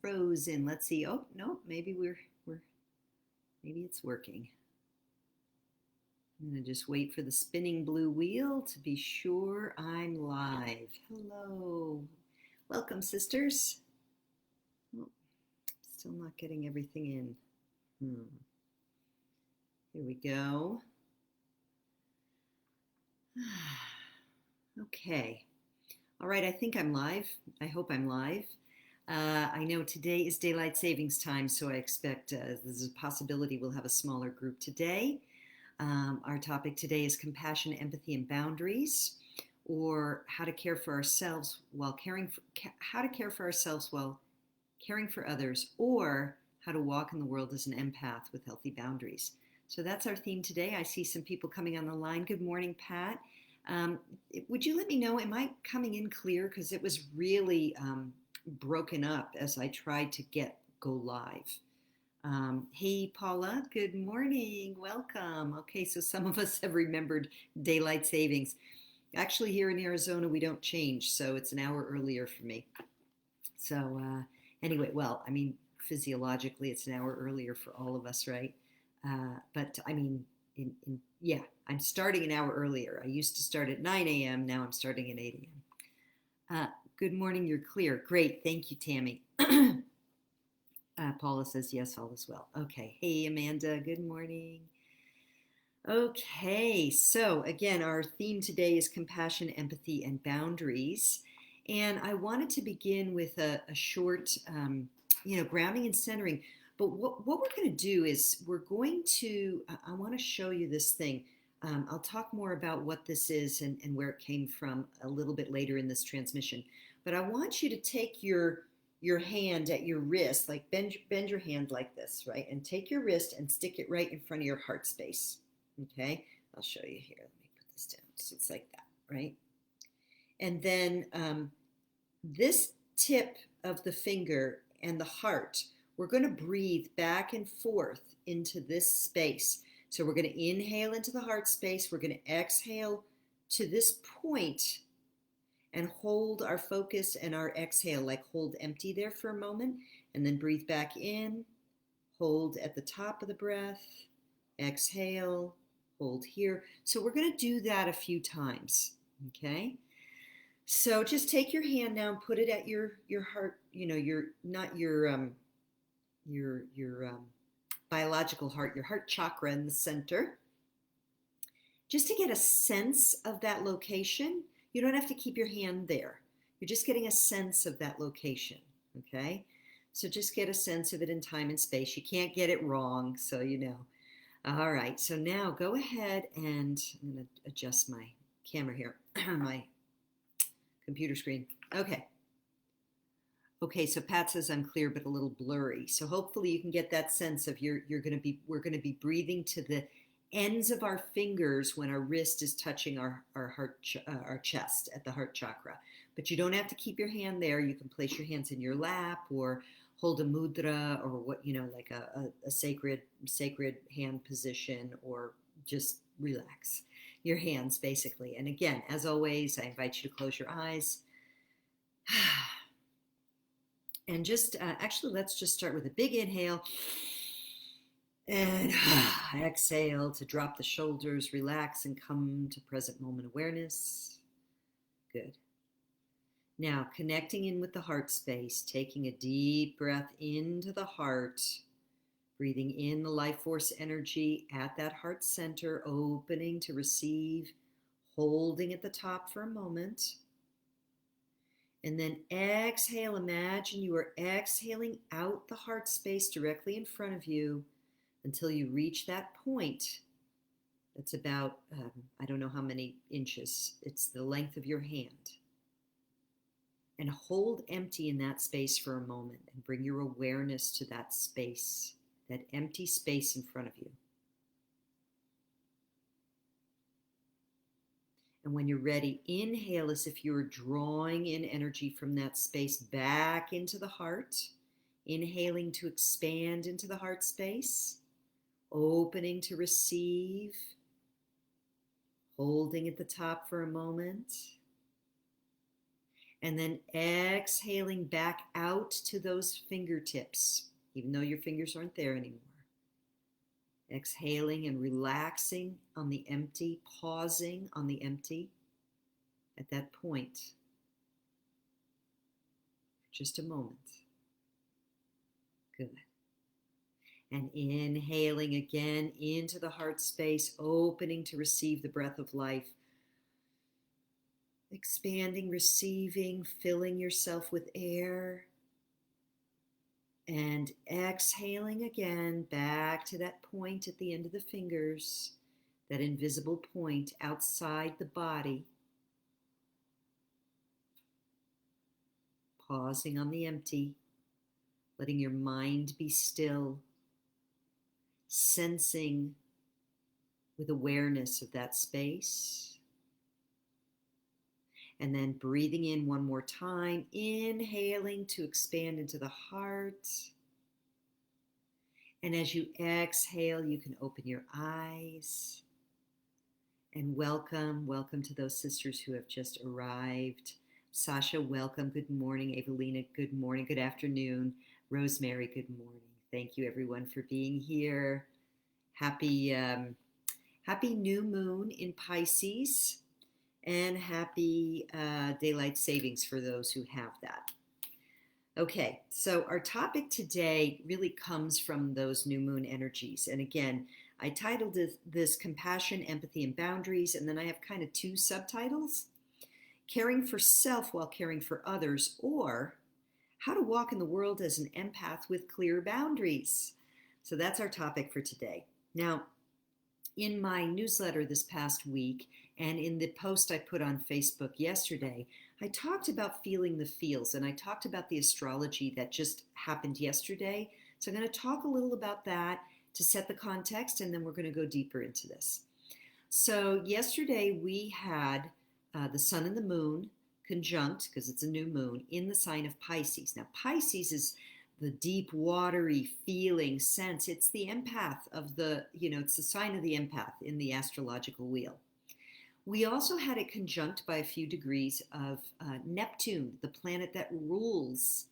frozen. Let's see. Oh, no, maybe maybe it's working. I'm going to just wait for the spinning blue wheel to be sure I'm live. Hello. Welcome, sisters. Oh, still not getting everything in. Here we go. Okay. All right, I think I'm live. I hope I'm live. I know today is daylight savings time, so I expect there's a possibility we'll have a smaller group today. Our topic today is compassion, empathy, and boundaries, or how to care for ourselves while how to care for ourselves while caring for others, or how to walk in the world as an empath with healthy boundaries. So that's our theme today. I see some people coming on the line. Good morning, Pat. Would you let me know, am I coming in clear? Because it was really broken up as I tried to go live. Hey, Paula, good morning. Welcome. Okay, so some of us have remembered daylight savings. Actually, here in Arizona, we don't change, so it's an hour earlier for me. So anyway, well, I mean, physiologically, it's an hour earlier for all of us, right? But I mean, yeah, I'm starting an hour earlier. I used to start at 9 a.m. Now I'm starting at 8 a.m. Good morning. You're clear. Great. Thank you, Tammy. Paula says, yes, all is well. Okay. Hey, Amanda. Good morning. Okay. So again, our theme today is compassion, empathy, and boundaries. And I wanted to begin with a short, grounding and centering. But what we're going to do is I want to show you this thing. I'll talk more about what this is and where it came from a little bit later in this transmission. But I want you to take your hand at your wrist, like bend your hand like this, right? And take your wrist and stick it right in front of your heart space, okay? I'll show you here. Let me put this down. So it's like that, right? And then this tip of the finger and the heart, we're going to breathe back and forth into this space. So we're going to inhale into the heart space. We're going to exhale to this point and hold our focus and our exhale, like hold empty there for a moment, and then breathe back in, hold at the top of the breath, exhale, hold here. So we're going to do that a few times, okay? So just take your hand now and put it at your heart, your biological heart, your heart chakra in the center, just to get a sense of that location. You don't have to keep your hand there. You're just getting a sense of that location, okay? So just get a sense of it in time and space. You can't get it wrong, so you know. All right, so now go ahead and I'm going to adjust my camera here, my computer screen. Okay, so Pat says I'm clear but a little blurry. So hopefully you can get that sense of we're going to be breathing to the ends of our fingers when our wrist is touching our chest at the heart chakra. But you don't have to keep your hand there. You can place your hands in your lap or hold a mudra or like a sacred hand position, or just relax your hands basically. And again, as always, I invite you to close your eyes. And just actually, let's just start with a big inhale. And exhale to drop the shoulders, relax, and come to present moment awareness. Good. Now, connecting in with the heart space, taking a deep breath into the heart, breathing in the life force energy at that heart center, opening to receive, holding at the top for a moment. And then exhale. Imagine you are exhaling out the heart space directly in front of you, until you reach that point. That's about, I don't know how many inches. It's the length of your hand. And hold empty in that space for a moment and bring your awareness to that space, that empty space in front of you. And when you're ready, inhale as if you were drawing in energy from that space back into the heart. Inhaling to expand into the heart space. Opening to receive, holding at the top for a moment, And then exhaling back out to those fingertips, even though your fingers aren't there anymore. Exhaling and relaxing on the empty, pausing on the empty at that point for just a moment. Good. And inhaling again into the heart space, opening to receive the breath of life. Expanding, receiving, filling yourself with air. And exhaling again back to that point at the end of the fingers, that invisible point outside the body. Pausing on the empty, letting your mind be still, sensing with awareness of that space. And then breathing in one more time, inhaling to expand into the heart. And as you exhale, you can open your eyes. And welcome to those sisters who have just arrived. Sasha, welcome. Good morning. Evelina, good morning. Good afternoon. Rosemary, good morning. Thank you everyone for being here. Happy new moon in Pisces. And happy daylight savings for those who have that. Okay, so our topic today really comes from those new moon energies. And again, I titled this Compassion, Empathy, and Boundaries, and then I have kind of two subtitles. Caring for self while caring for others, or how to walk in the world as an empath with clear boundaries. So that's our topic for today. Now, in my newsletter this past week, and in the post I put on Facebook yesterday, I talked about feeling the feels, and I talked about the astrology that just happened yesterday. So I'm going to talk a little about that to set the context, and then we're going to go deeper into this. So yesterday we had the sun and the moon conjunct, because it's a new moon, in the sign of Pisces. Now, Pisces is the deep, watery feeling sense. It's the empath of it's the sign of the empath in the astrological wheel. We also had it conjunct by a few degrees of Neptune, the planet that rules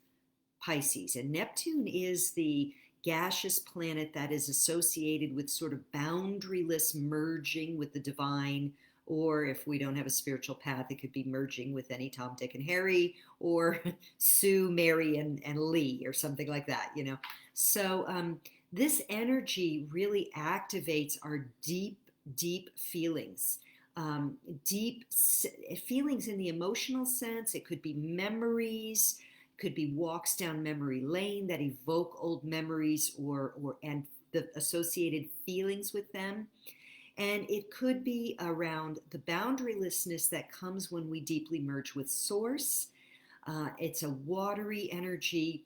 Pisces. And Neptune is the gaseous planet that is associated with sort of boundaryless merging with the divine, or if we don't have a spiritual path, it could be merging with any Tom, Dick, and Harry, or Sue, Mary, and Lee, or something like that, So this energy really activates our deep, deep feelings. Deep feelings in the emotional sense. It could be memories, could be walks down memory lane that evoke old memories and the associated feelings with them. And it could be around the boundarylessness that comes when we deeply merge with Source. It's a watery energy.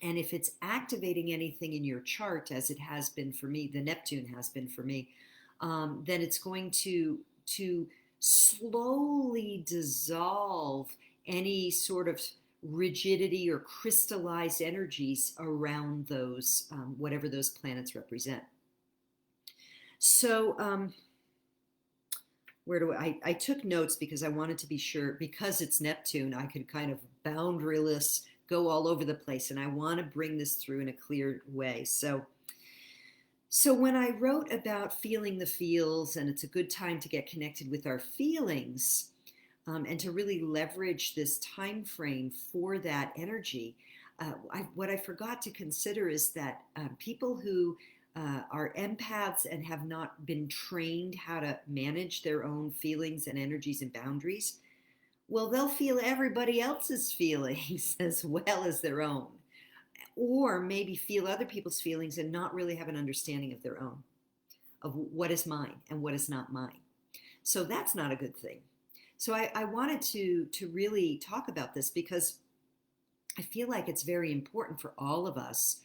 And if it's activating anything in your chart, as it has been for me, the Neptune has been for me, then it's going to slowly dissolve any sort of rigidity or crystallized energies around those, whatever those planets represent. So I took notes because I wanted to be sure, because it's Neptune, I could kind of boundaryless go all over the place, and I want to bring this through in a clear way. So when I wrote about feeling the feels, and it's a good time to get connected with our feelings, and to really leverage this time frame for that energy, what I forgot to consider is that people who are empaths and have not been trained how to manage their own feelings and energies and boundaries, well, they'll feel everybody else's feelings as well as their own, or maybe feel other people's feelings and not really have an understanding of their own, of what is mine and what is not mine. So that's not a good thing. So I wanted to really talk about this because I feel like it's very important for all of us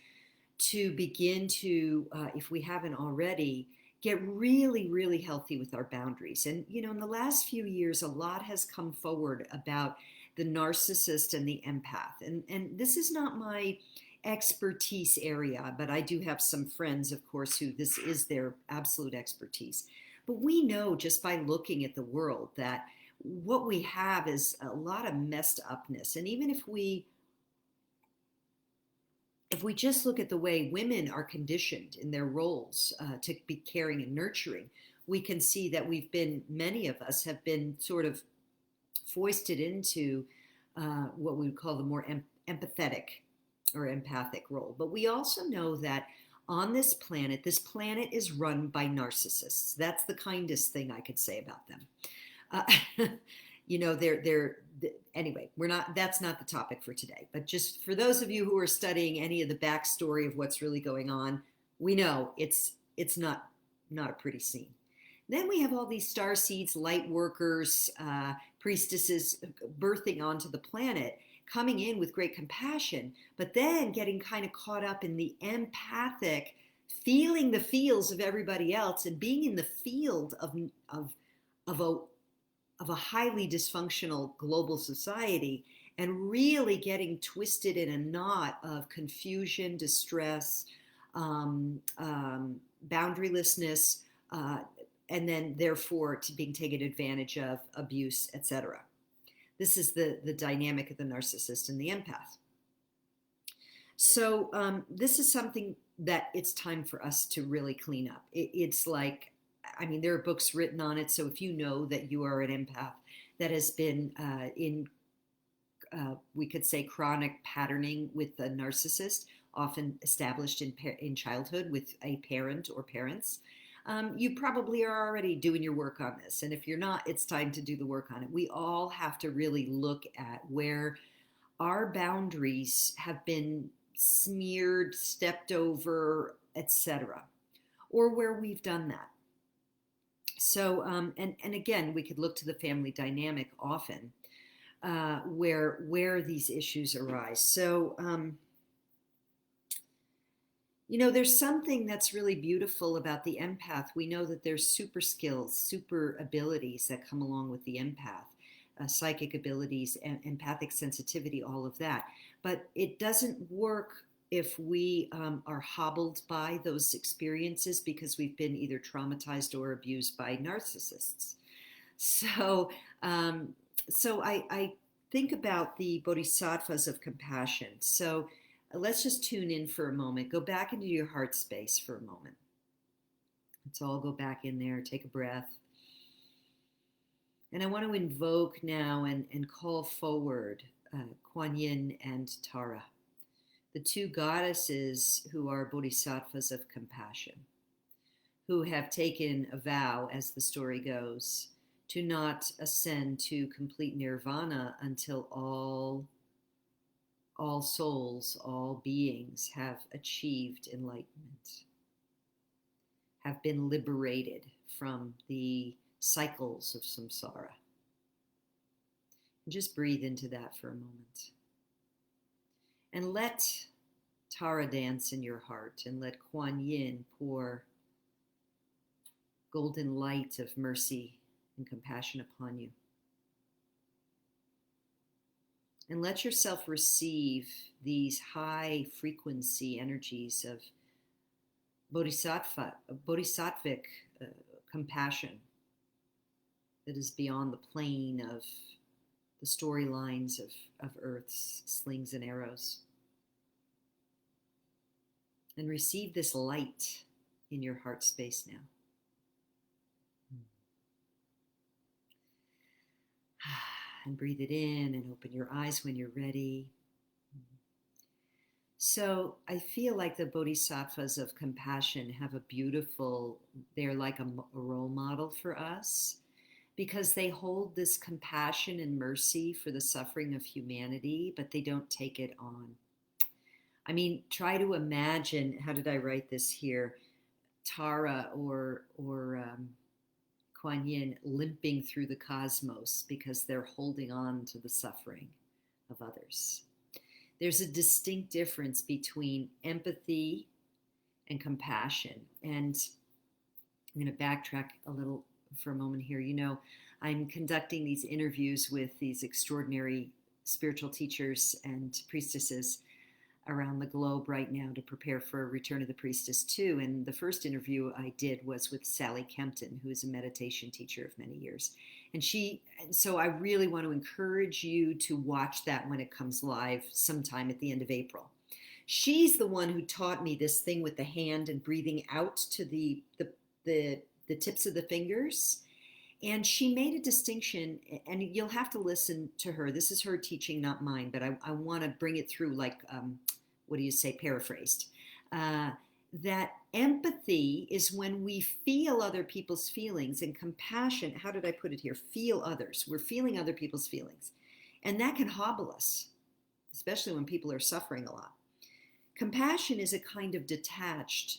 to begin to, if we haven't already, get really, really healthy with our boundaries. And, in the last few years, a lot has come forward about the narcissist and the empath. And this is not my expertise area, but I do have some friends, of course, who this is their absolute expertise. But we know just by looking at the world that what we have is a lot of messed upness. And even if we just look at the way women are conditioned in their roles to be caring and nurturing, we can see that many of us have been sort of foisted into what we would call the more empathetic or empathic role. But we also know that on this planet is run by narcissists. That's the kindest thing I could say about them. Anyway, that's not the topic for today, but just for those of you who are studying any of the backstory of what's really going on, we know it's not a pretty scene. Then we have all these star seeds, light workers, priestesses birthing onto the planet, coming in with great compassion, but then getting kind of caught up in the empathic, feeling the feels of everybody else and being in the field of a highly dysfunctional global society, and really getting twisted in a knot of confusion, distress, boundarylessness, and then therefore to being taken advantage of, abuse, etc. This is the dynamic of the narcissist and the empath. So this is something that it's time for us to really clean up. It's like, I mean, there are books written on it. So if you know that you are an empath that has been we could say, chronic patterning with a narcissist, often established in childhood with a parent or parents, you probably are already doing your work on this. And if you're not, it's time to do the work on it. We all have to really look at where our boundaries have been smeared, stepped over, etc., or where we've done that. So, and again, we could look to the family dynamic often, where these issues arise. So, there's something that's really beautiful about the empath. We know that there's super skills, super abilities that come along with the empath, psychic abilities, and empathic sensitivity, all of that. But it doesn't work if we are hobbled by those experiences because we've been either traumatized or abused by narcissists. So, I think about the Bodhisattvas of Compassion. So let's just tune in for a moment. Go back into your heart space for a moment. Let's all go back in there, take a breath. And I want to invoke now and call forward Kuan Yin and Tara, the two goddesses who are Bodhisattvas of Compassion, who have taken a vow, as the story goes, to not ascend to complete nirvana until all souls, all beings have achieved enlightenment, have been liberated from the cycles of samsara. And just breathe into that for a moment. And let Tara dance in your heart, and let Kuan Yin pour golden light of mercy and compassion upon you. And let yourself receive these high frequency energies of bodhisattvic compassion that is beyond the plane of the storylines of Earth's slings and arrows. And receive this light in your heart space now. And breathe it in and open your eyes when you're ready. So I feel like the Bodhisattvas of Compassion have they're like a role model for us, because they hold this compassion and mercy for the suffering of humanity, but they don't take it on. I mean, try to imagine, how did I write this here? Tara or Kuan Yin limping through the cosmos because they're holding on to the suffering of others. There's a distinct difference between empathy and compassion. And I'm going to backtrack a little for a moment here. I'm conducting these interviews with these extraordinary spiritual teachers and priestesses around the globe right now to prepare for Return of the Priestess 2. And the first interview I did was with Sally Kempton, who is a meditation teacher of many years. And so I really want to encourage you to watch that when it comes live sometime at the end of April. She's the one who taught me this thing with the hand and breathing out to the tips of the fingers. And she made a distinction, and you'll have to listen to her. This is her teaching, not mine, but I want to bring it through like, what do you say, paraphrased. That empathy is when we feel other people's feelings, and compassion, how did I put it here? Feel others. We're feeling other people's feelings. And that can hobble us, especially when people are suffering a lot. Compassion is a kind of detached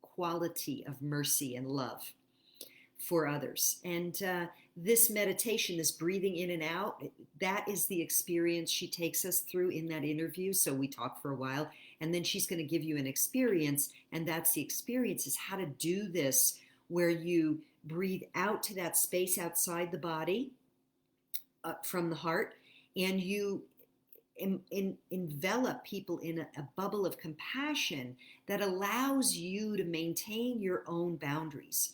quality of mercy and love for others. And this meditation, this breathing in and out, that is the experience she takes us through in that interview. So we talk for a while, and then she's going to give you an experience, and that's the experience, is how to do this, where you breathe out to that space outside the body, from the heart, and you envelop people in a bubble of compassion that allows you to maintain your own boundaries.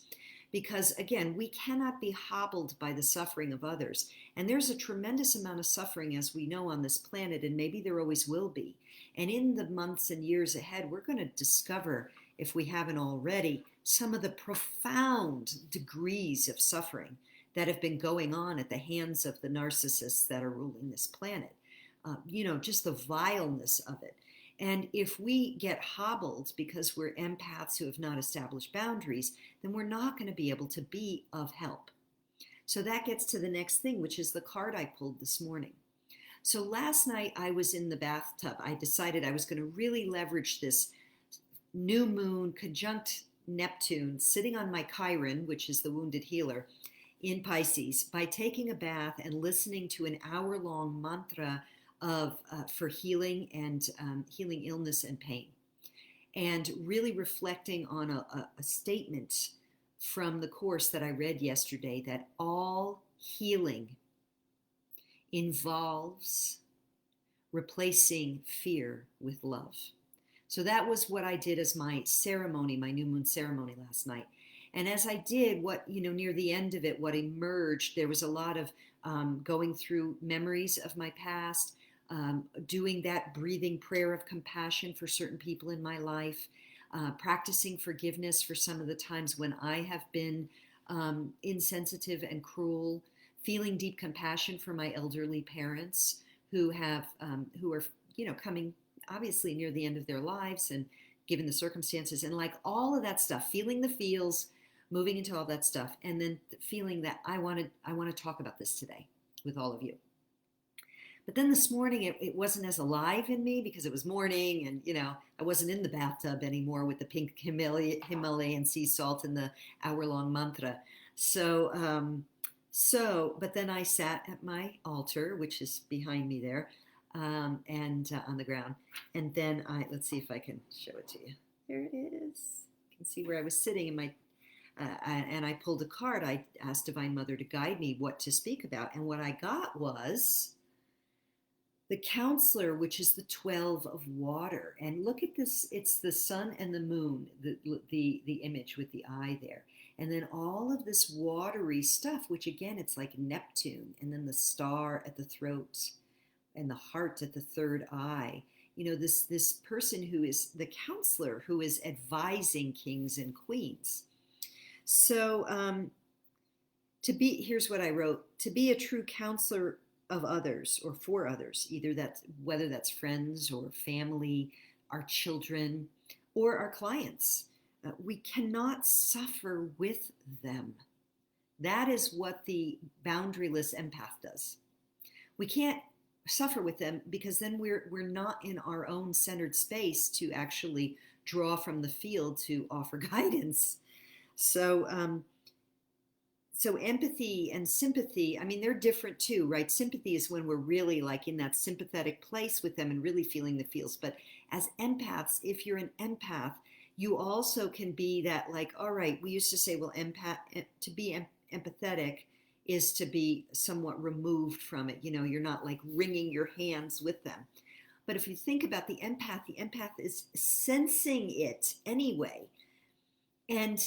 Because again, we cannot be hobbled by the suffering of others. And there's a tremendous amount of suffering, as we know, on this planet, and maybe there always will be. And in the months and years ahead, we're going to discover, if we haven't already, some of the profound degrees of suffering that have been going on at the hands of the narcissists that are ruling this planet. Just the vileness of it. And if we get hobbled because we're empaths who have not established boundaries, then we're not going to be able to be of help. So that gets to the next thing, which is the card I pulled this morning. So last night I was in the bathtub. I decided I was going to really leverage this new moon conjunct Neptune sitting on my Chiron, which is the wounded healer, in Pisces, by taking a bath and listening to an hour-long mantra for healing and healing illness and pain, and really reflecting on a statement from the course that I read yesterday, that all healing involves replacing fear with love. So that was what I did as my ceremony, my new moon ceremony last night. And as I did, near the end of it, what emerged, there was a lot of going through memories of my past, doing that breathing prayer of compassion for certain people in my life, practicing forgiveness for some of the times when I have been insensitive and cruel, feeling deep compassion for my elderly parents who are coming obviously near the end of their lives, and given the circumstances, and like all of that stuff, feeling the feels, moving into all that stuff, and then feeling that I want to talk about this today with all of you. But then this morning, it wasn't as alive in me because it was morning, and I wasn't in the bathtub anymore with the pink Himalayan sea salt and the hour-long mantra. So, but then I sat at my altar, which is behind me there, and on the ground. And then let's see if I can show it to you. There it is. You can see where I was sitting in my, and I pulled a card. I asked Divine Mother to guide me what to speak about. And what I got was the Counselor, which is the 12 of water. And look at this. It's the sun and the moon, the image with the eye there. And then all of this watery stuff, which again, it's like Neptune, and then the star at the throat and the heart at the third eye. This person who is the counselor, who is advising kings and queens. So here's what I wrote: to be a true counselor of others or for others, whether that's friends or family, our children, or our clients. We cannot suffer with them. That is what the boundaryless empath does. We can't suffer with them because then we're not in our own centered space to actually draw from the field to offer guidance. So empathy and sympathy, they're different too, right? Sympathy is when we're really like in that sympathetic place with them and really feeling the feels. But as empaths, if you're an empath, you also can be that, like, all right, we used to say, well, to be empathetic is to be somewhat removed from it. You're not like wringing your hands with them. But if you think about the empath is sensing it anyway. And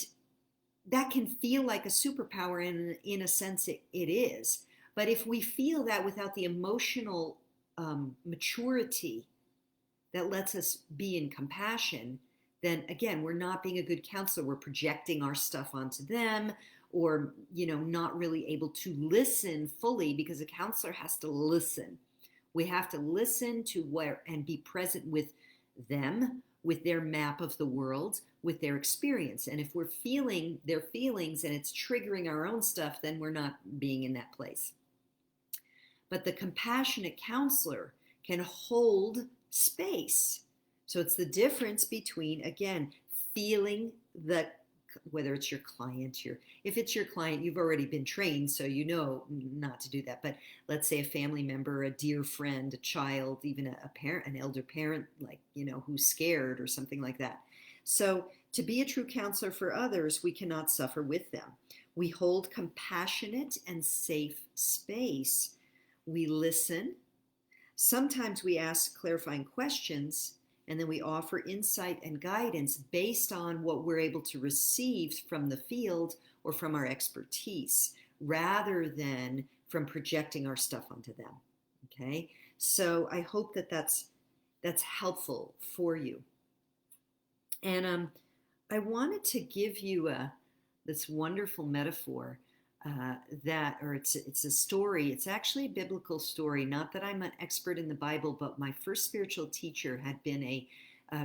that can feel like a superpower, and in a sense it is. But if we feel that without the emotional maturity that lets us be in compassion, then again, we're not being a good counselor. We're projecting our stuff onto them, or, not really able to listen fully, because a counselor has to listen. We have to listen to where and be present with them, with their map of the world, with their experience. And if we're feeling their feelings and it's triggering our own stuff, then we're not being in that place. But the compassionate counselor can hold space. So it's the difference between, again, feeling the, whether it's your client, if it's your client, you've already been trained, so you know not to do that. But let's say a family member, a dear friend, a child, even a parent, an elder parent, like, who's scared or something like that. So to be a true counselor for others, we cannot suffer with them. We hold compassionate and safe space. We listen. Sometimes we ask clarifying questions, and then we offer insight and guidance based on what we're able to receive from the field or from our expertise, rather than from projecting our stuff onto them. Okay? So I hope that that's helpful for you. And I wanted to give you this wonderful metaphor it's a story. It's actually a biblical story. Not that I'm an expert in the Bible, but my first spiritual teacher had been a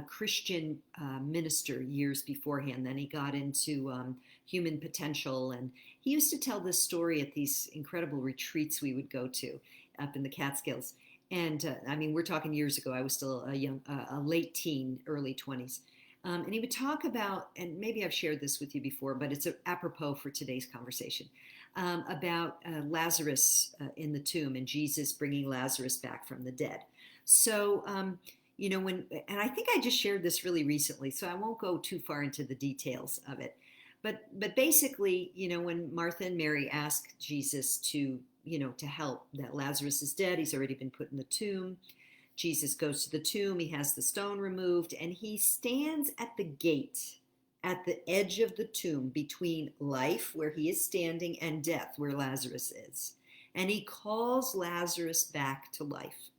Christian minister years beforehand. Then he got into human potential, and he used to tell this story at these incredible retreats we would go to up in the Catskills. And we're talking years ago. I was still a late teen, early 20s. And he would talk about, and maybe I've shared this with you before, but it's apropos for today's conversation, about Lazarus in the tomb, and Jesus bringing Lazarus back from the dead. So, and I think I just shared this really recently, so I won't go too far into the details of it. But basically, when Martha and Mary ask Jesus to help, that Lazarus is dead, he's already been put in the tomb. Jesus goes to the tomb, he has the stone removed, and he stands at the gate, at the edge of the tomb, between life, where he is standing, and death, where Lazarus is. And he calls Lazarus back to life.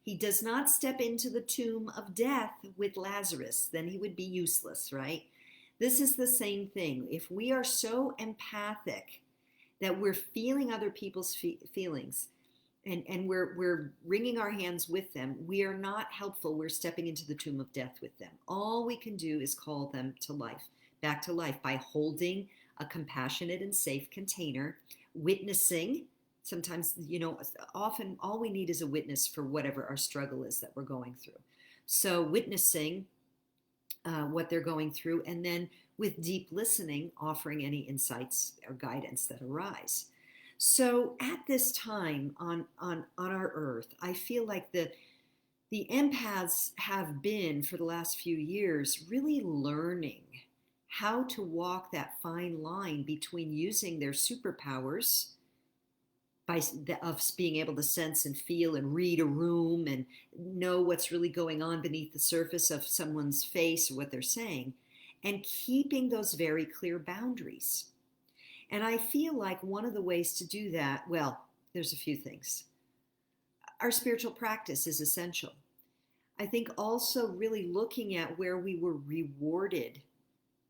He does not step into the tomb of death with Lazarus, then he would be useless, right? This is the same thing. If we are so empathic that we're feeling other people's feelings, and we're wringing our hands with them, we are not helpful. We're stepping into the tomb of death with them. All we can do is call them to life, back to life, by holding a compassionate and safe container, witnessing. Sometimes, often all we need is a witness for whatever our struggle is that we're going through. So witnessing what they're going through, and then with deep listening, offering any insights or guidance that arise. So at this time on our earth, I feel like the empaths have been, for the last few years, really learning how to walk that fine line between using their superpowers of being able to sense and feel and read a room and know what's really going on beneath the surface of someone's face or what they're saying, and keeping those very clear boundaries. And I feel like one of the ways to do that, well, there's a few things. Our spiritual practice is essential. I think also really looking at where we were rewarded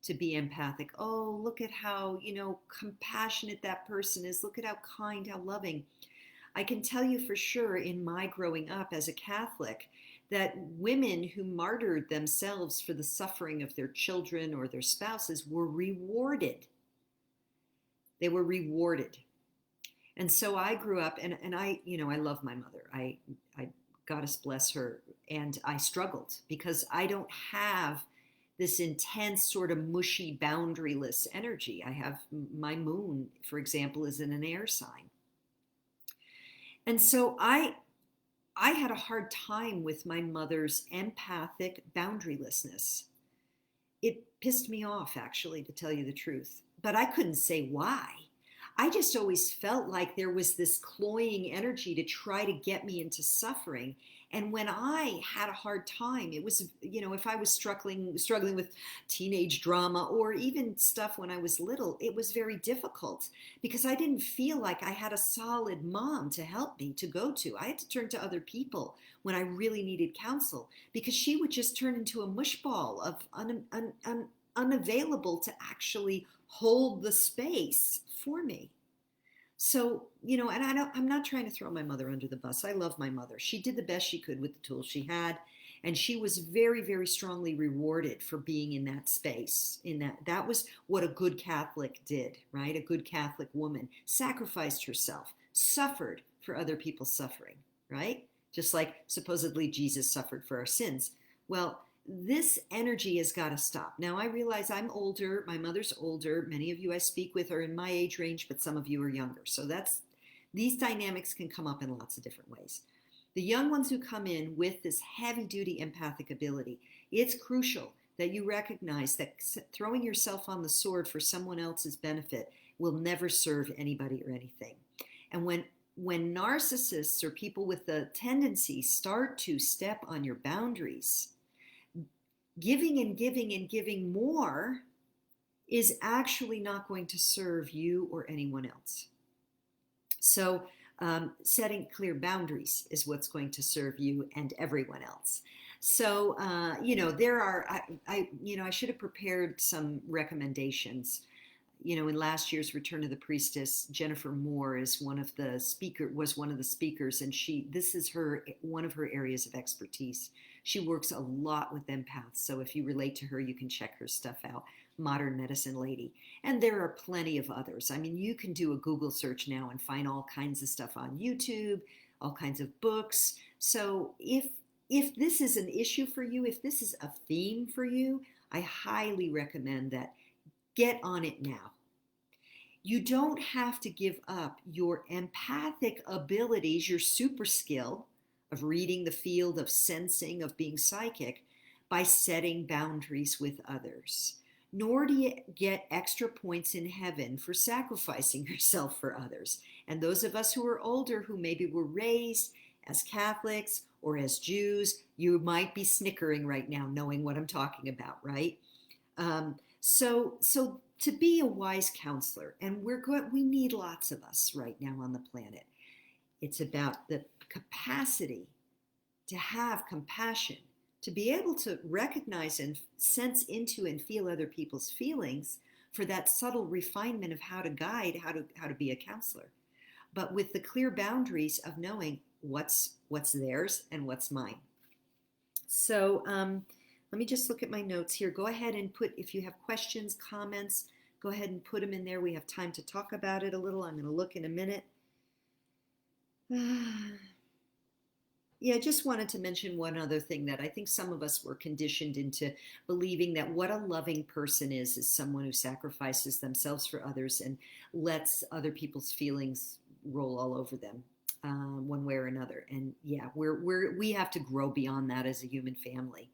to be empathic. Oh, look at how, compassionate that person is. Look at how kind, how loving. I can tell you for sure, in my growing up as a Catholic, that women who martyred themselves for the suffering of their children or their spouses were rewarded. They were rewarded. And so I grew up, and I love my mother. I Goddess bless her. And I struggled because I don't have this intense sort of mushy, boundaryless energy. I have my moon, for example, is in an air sign. And so I had a hard time with my mother's empathic boundarylessness. It pissed me off, actually, to tell you the truth. But I couldn't say why. I just always felt like there was this cloying energy to try to get me into suffering. And when I had a hard time, it was, if I was struggling with teenage drama or even stuff when I was little, it was very difficult because I didn't feel like I had a solid mom to help me to go to. I had to turn to other people when I really needed counsel because she would just turn into a mushball of unavailable to actually hold the space for me. So, and I'm not trying to throw my mother under the bus. I love my mother. She did the best she could with the tools she had. And she was very, very strongly rewarded for being in that space. That was what a good Catholic did, right? A good Catholic woman sacrificed herself, suffered for other people's suffering, right? Just like supposedly Jesus suffered for our sins. Well, this energy has got to stop. Now, I realize I'm older. My mother's older. Many of you I speak with are in my age range, but some of you are younger. So these dynamics can come up in lots of different ways. The young ones who come in with this heavy-duty empathic ability, it's crucial that you recognize that throwing yourself on the sword for someone else's benefit will never serve anybody or anything. And when narcissists or people with the tendency start to step on your boundaries, giving and giving and giving more is actually not going to serve you or anyone else. So setting clear boundaries is what's going to serve you and everyone else. So, there are, I should have prepared some recommendations. In last year's Return of the Priestess, Jennifer Moore was one of the speakers, and this is one of her areas of expertise. She works a lot with empaths, so if you relate to her, you can check her stuff out. Modern Medicine Lady. And there are plenty of others. I mean, you can do a Google search now and find all kinds of stuff on YouTube, all kinds of books. So if this is an issue for you, if this is a theme for you, I highly recommend that get on it now. You don't have to give up your empathic abilities, your super skill of reading the field, of sensing, of being psychic, by setting boundaries with others. Nor do you get extra points in heaven for sacrificing yourself for others. And those of us who are older, who maybe were raised as Catholics or as Jews, you might be snickering right now knowing what I'm talking about, right? So to be a wise counselor, and we need lots of us right now on the planet, it's about the capacity to have compassion, to be able to recognize and sense into and feel other people's feelings for that subtle refinement of how to guide, how to be a counselor. But with the clear boundaries of knowing what's theirs and what's mine. So let me just look at my notes here. Go ahead and if you have questions, comments, go ahead and put them in there. We have time to talk about it a little. I'm going to look in a minute. Yeah, I just wanted to mention one other thing, that I think some of us were conditioned into believing that what a loving person is someone who sacrifices themselves for others and lets other people's feelings roll all over them one way or another. And yeah, we have to grow beyond that as a human family.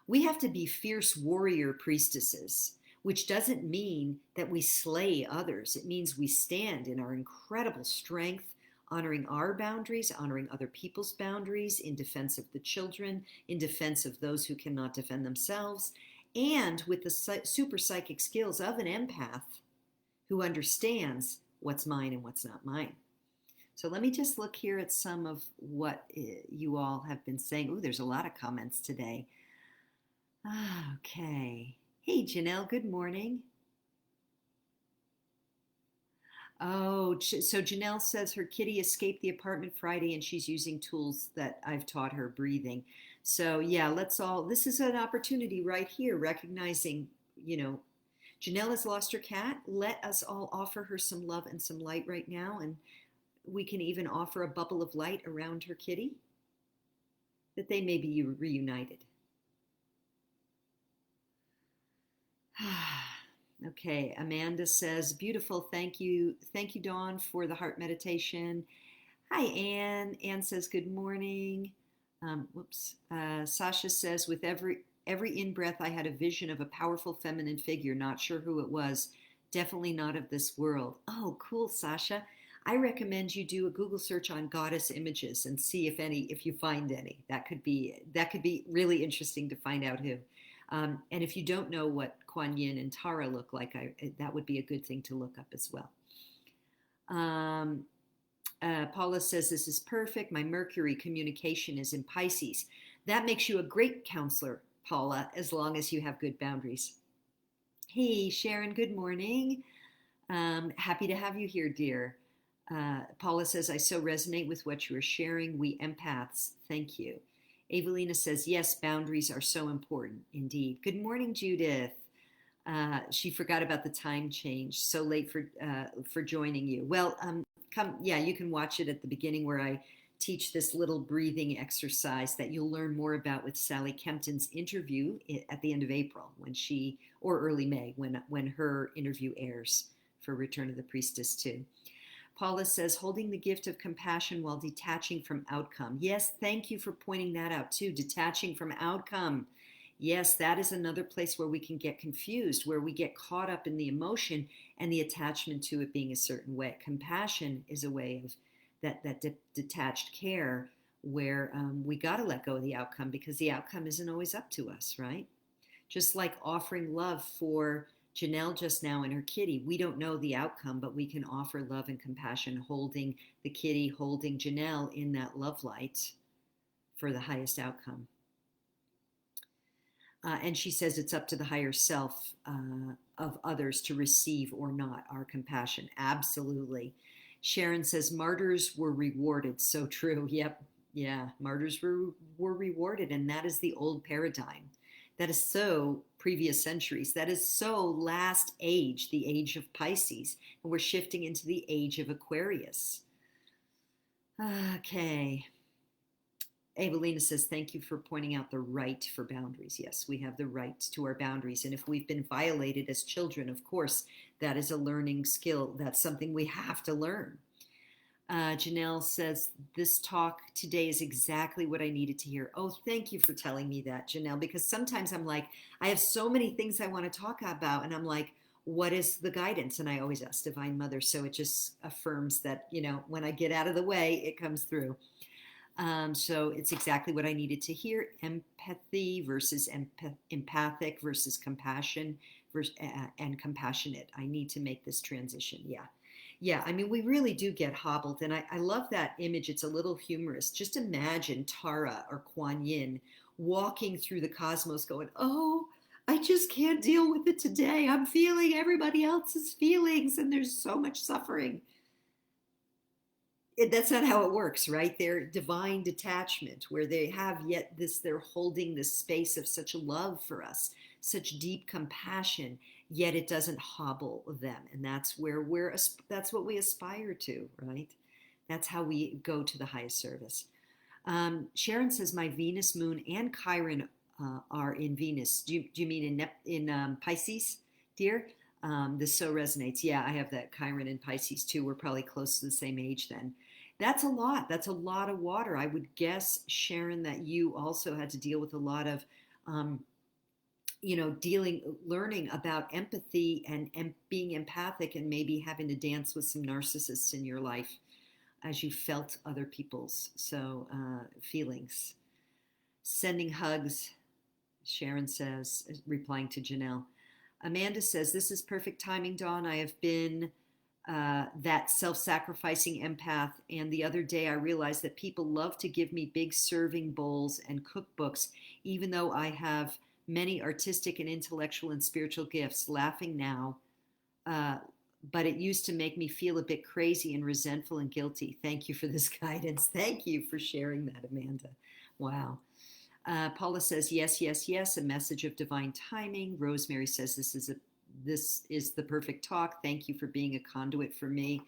We have to be fierce warrior priestesses, which doesn't mean that we slay others. It means we stand in our incredible strength, honoring our boundaries, honoring other people's boundaries, in defense of the children, in defense of those who cannot defend themselves, and with the super psychic skills of an empath who understands what's mine and what's not mine. So let me just look here at some of what you all have been saying. Ooh, there's a lot of comments today. Okay. Hey, Janelle, good morning. Oh, so Janelle says her kitty escaped the apartment Friday and she's using tools that I've taught her, breathing. So yeah, this is an opportunity right here, recognizing, Janelle has lost her cat. Let us all offer her some love and some light right now. And we can even offer a bubble of light around her kitty, that they may be reunited. Okay, Amanda says, beautiful, thank you. Thank you, Dawn, for the heart meditation. Hi, Anne. Anne says, good morning. Sasha says, with every in-breath, I had a vision of a powerful feminine figure, not sure who it was, definitely not of this world. Oh, cool, Sasha. I recommend you do a Google search on goddess images and see if you find any. That could be really interesting to find out who. And if you don't know what Kuan Yin and Tara look like, that would be a good thing to look up as well. Paula says, this is perfect. My Mercury communication is in Pisces. That makes you a great counselor, Paula, as long as you have good boundaries. Hey, Sharon, good morning. Happy to have you here, dear. Paula says, I so resonate with what you are sharing. We empaths, thank you. Evelina says, yes, boundaries are so important, indeed. Good morning, Judith. She forgot about the time change. So late for joining you. Well, you can watch it at the beginning where I teach this little breathing exercise that you'll learn more about with Sally Kempton's interview at the end of April, or early May, when her interview airs for Return of the Priestess 2. Paula says, holding the gift of compassion while detaching from outcome. Yes, thank you for pointing that out too. Detaching from outcome. Yes, that is another place where we can get confused, where we get caught up in the emotion and the attachment to it being a certain way. Compassion is a way of that detached care where we got to let go of the outcome, because the outcome isn't always up to us, right? Just like offering love for Janelle just now and her kitty. We don't know the outcome, but we can offer love and compassion, holding the kitty, holding Janelle in that love light for the highest outcome. And she says it's up to the higher self of others to receive or not our compassion. Absolutely. Sharon says martyrs were rewarded. So true. Yep. Yeah. Martyrs were rewarded. And that is the old paradigm. That is so previous centuries. That is so last age, the age of Pisces. And we're shifting into the age of Aquarius. Okay. Evelina says, thank you for pointing out the right for boundaries. Yes, we have the right to our boundaries. And if we've been violated as children, of course, that is a learning skill. That's something we have to learn. Janelle says, this talk today is exactly what I needed to hear. Oh, thank you for telling me that, Janelle, because sometimes I'm like, I have so many things I want to talk about. And I'm like, what is the guidance? And I always ask Divine Mother. So it just affirms that, when I get out of the way, it comes through. So it's exactly what I needed to hear. Empathy versus empathic versus compassion and compassionate. I need to make this transition. Yeah. I mean, we really do get hobbled. And I love that image. It's a little humorous. Just imagine Tara or Kuan Yin walking through the cosmos going, oh, I just can't deal with it today. I'm feeling everybody else's feelings and there's so much suffering. That's not how it works, right? They're divine detachment, where they have yet they're holding this space of such love for us, such deep compassion, yet it doesn't hobble them. And that's where that's what we aspire to, right? That's how we go to the highest service. Sharon says, my Venus, Moon, and Chiron are in Venus. Do you mean in Pisces, dear? This so resonates. Yeah, I have that Chiron in Pisces too. We're probably close to the same age then. That's a lot. That's a lot of water. I would guess, Sharon, that you also had to deal with a lot of, learning about empathy and being empathic, and maybe having to dance with some narcissists in your life as you felt other people's feelings. Sending hugs, Sharon says, replying to Janelle. Amanda says, this is perfect timing, Dawn. I have been that self-sacrificing empath, and the other day I realized that people love to give me big serving bowls and cookbooks, even though I have many artistic and intellectual and spiritual gifts. Laughing now, but it used to make me feel a bit crazy and resentful and guilty. Thank you for this guidance. Thank you for sharing that, Amanda. Wow. Paula says, yes, a message of divine timing. Rosemary says, this is the perfect talk. Thank you for being a conduit for me.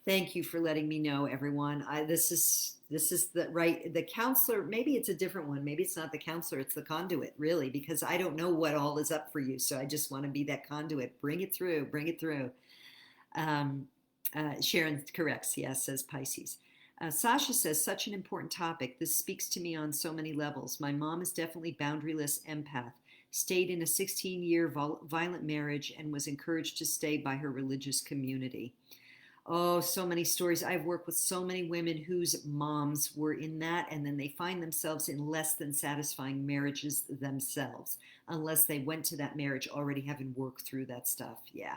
Thank you for letting me know, everyone. This is the counselor. Maybe it's a different one. Maybe it's not the counselor. It's the conduit, really, because I don't know what all is up for you. So I just want to be that conduit. Bring it through. Sharon corrects. Yes, says Pisces. Sasha says, such an important topic. This speaks to me on so many levels. My mom is definitely boundaryless empath. Stayed in a 16-year violent marriage and was encouraged to stay by her religious community. Oh, so many stories. I've worked with so many women whose moms were in that, and then they find themselves in less than satisfying marriages themselves, unless they went to that marriage already having worked through that stuff. Yeah.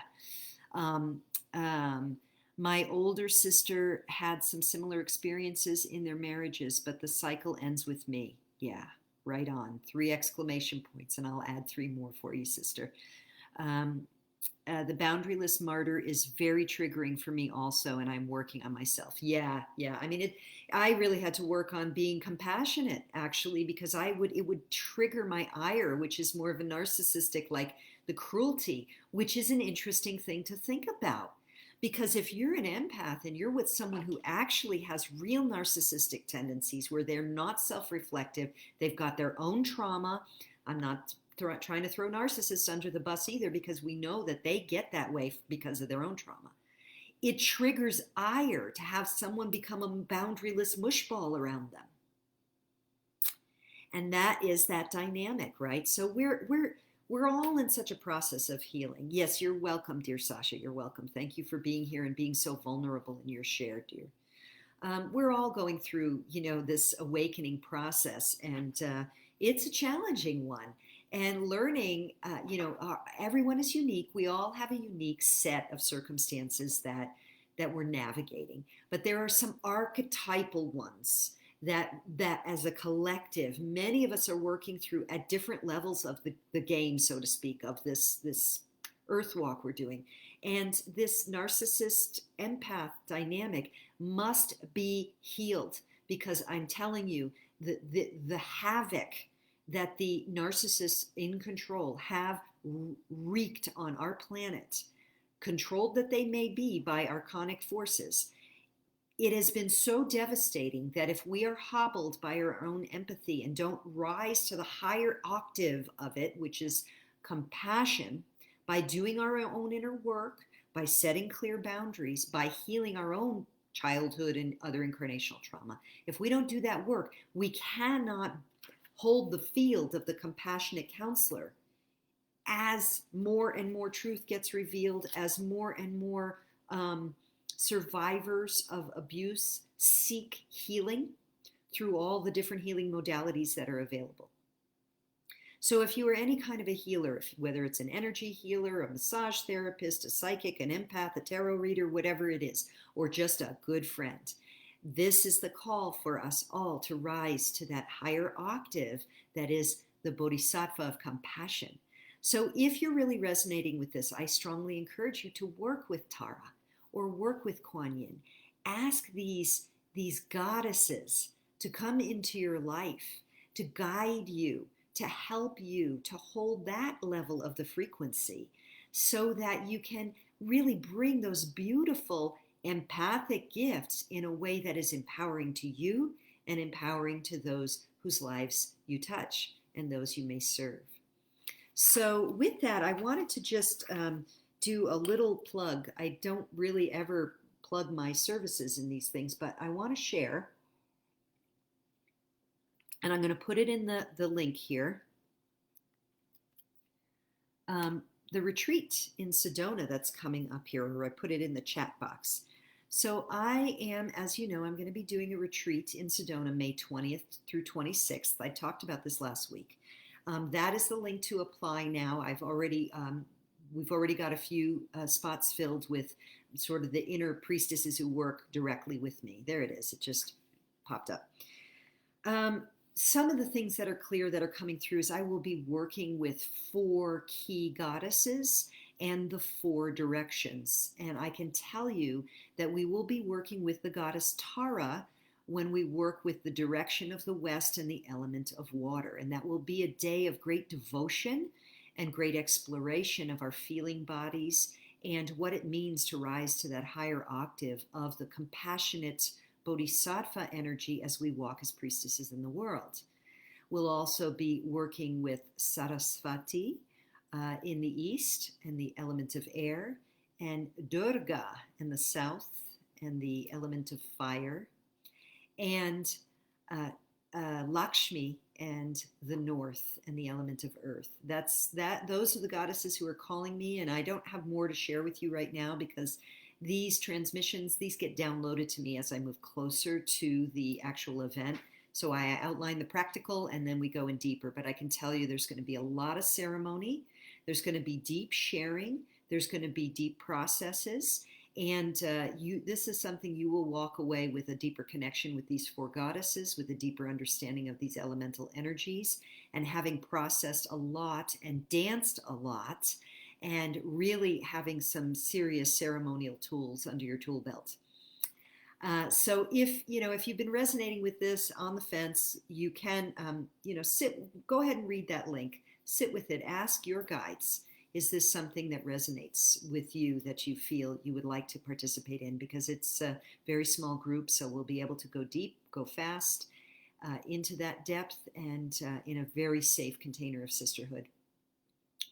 Um, um, my older sister had some similar experiences in their marriages, but the cycle ends with me. Yeah, right on. Three exclamation points, and I'll add three more for you, sister. Um, the boundaryless martyr is very triggering for me also, and I'm working on myself. Yeah, yeah. I mean, I really had to work on being compassionate actually, because it would trigger my ire, which is more of a narcissistic, like the cruelty, which is an interesting thing to think about. Because if you're an empath and you're with someone who actually has real narcissistic tendencies where they're not self-reflective, they've got their own trauma. I'm not trying to throw narcissists under the bus either, because we know that they get that way because of their own trauma. It triggers ire to have someone become a boundaryless mushball around them. And that is that dynamic, right? So we're all in such a process of healing. Yes, you're welcome, dear Sasha. You're welcome. Thank you for being here and being so vulnerable in your share, dear. We're all going through, this awakening process, and it's a challenging one. And learning, everyone is unique. We all have a unique set of circumstances that we're navigating. But there are some archetypal ones that as a collective, many of us are working through at different levels of the game, so to speak, of this earth walk we're doing. And this narcissist empath dynamic must be healed, because I'm telling you, the havoc that the narcissists in control have wreaked on our planet, controlled that they may be by archonic forces, it has been so devastating that if we are hobbled by our own empathy and don't rise to the higher octave of it, which is compassion, by doing our own inner work, by setting clear boundaries, by healing our own childhood and other incarnational trauma, if we don't do that work, we cannot hold the field of the compassionate counselor as more and more truth gets revealed, as more and more survivors of abuse seek healing through all the different healing modalities that are available. So if you are any kind of a healer, whether it's an energy healer, a massage therapist, a psychic, an empath, a tarot reader, whatever it is, or just a good friend, this is the call for us all to rise to that higher octave that is the Bodhisattva of Compassion. So if you're really resonating with this, I strongly encourage you to work with Tara or work with Kuan Yin. Ask these goddesses to come into your life, to guide you, to help you to hold that level of the frequency, so that you can really bring those beautiful empathic gifts in a way that is empowering to you and empowering to those whose lives you touch and those you may serve. So with that, I wanted to just do a little plug. I don't really ever plug my services in these things, but I want to share. And I'm going to put it in the link here. The retreat in Sedona that's coming up here, or I put it in the chat box. So I am, as you know, I'm going to be doing a retreat in Sedona May 20th through 26th. I talked about this last week. That is the link to apply now. We've already got a few spots filled with sort of the inner priestesses who work directly with me. There it is. It just popped up. Some of the things that are clear that are coming through is I will be working with 4 key goddesses and the 4 directions. And I can tell you that we will be working with the goddess Tara when we work with the direction of the West and the element of water. And that will be a day of great devotion and great exploration of our feeling bodies and what it means to rise to that higher octave of the compassionate Bodhisattva energy as we walk as priestesses in the world. We'll also be working with Sarasvati in the east and the element of air, and Durga in the south and the element of fire, and Lakshmi and the north and the element of earth. Those are the goddesses who are calling me, and I don't have more to share with you right now because These transmissions, these get downloaded to me as I move closer to the actual event. So I outline the practical and then we go in deeper. But I can tell you there's going to be a lot of ceremony. There's going to be deep sharing. There's going to be deep processes. And this is something you will walk away with a deeper connection with these four goddesses, with a deeper understanding of these elemental energies, and having processed a lot and danced a lot, and really having some serious ceremonial tools under your tool belt. So if you've been resonating with this on the fence, you can go ahead and read that link, sit with it, ask your guides. Is this something that resonates with you, that you feel you would like to participate in? Because it's a very small group, so we'll be able to go deep, go fast into that depth, and in a very safe container of sisterhood.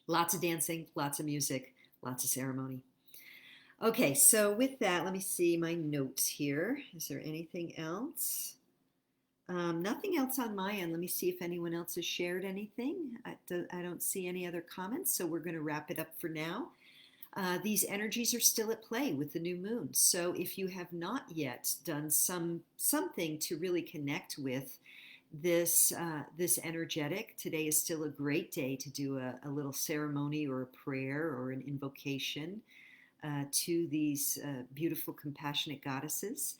Lots of dancing, lots of music, lots of ceremony. Okay, so with that, let me see my notes here. Is there anything else? Nothing else on my end. Let me see if anyone else has shared anything. I don't see any other comments, so we're going to wrap it up for now. These energies are still at play with the new moon. So if you have not yet done something to really connect with this energetic, today is still a great day to do a little ceremony or a prayer or an invocation to these beautiful, compassionate goddesses.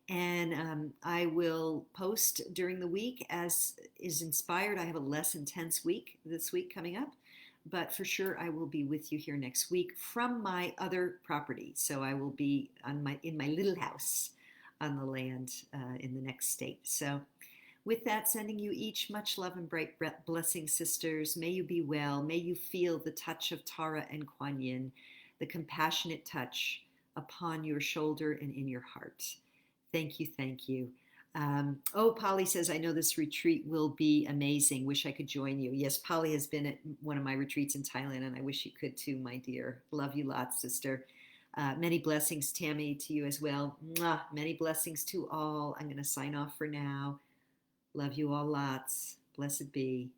And I will post during the week as is inspired. I have a less intense week this week coming up, but for sure I will be with you here next week from my other property. So I will be in my little house on the land in the next state. So with that, sending you each much love and bright blessings, sisters. May you be well. May you feel the touch of Tara and Kuan Yin, the compassionate touch upon your shoulder and in your heart. Thank you, thank you. Polly says, I know this retreat will be amazing. Wish I could join you. Yes, Polly has been at one of my retreats in Thailand, and I wish you could too, my dear. Love you lots, sister. Many blessings, Tammy, to you as well. Mwah. Many blessings to all. I'm going to sign off for now. Love you all lots. Blessed be.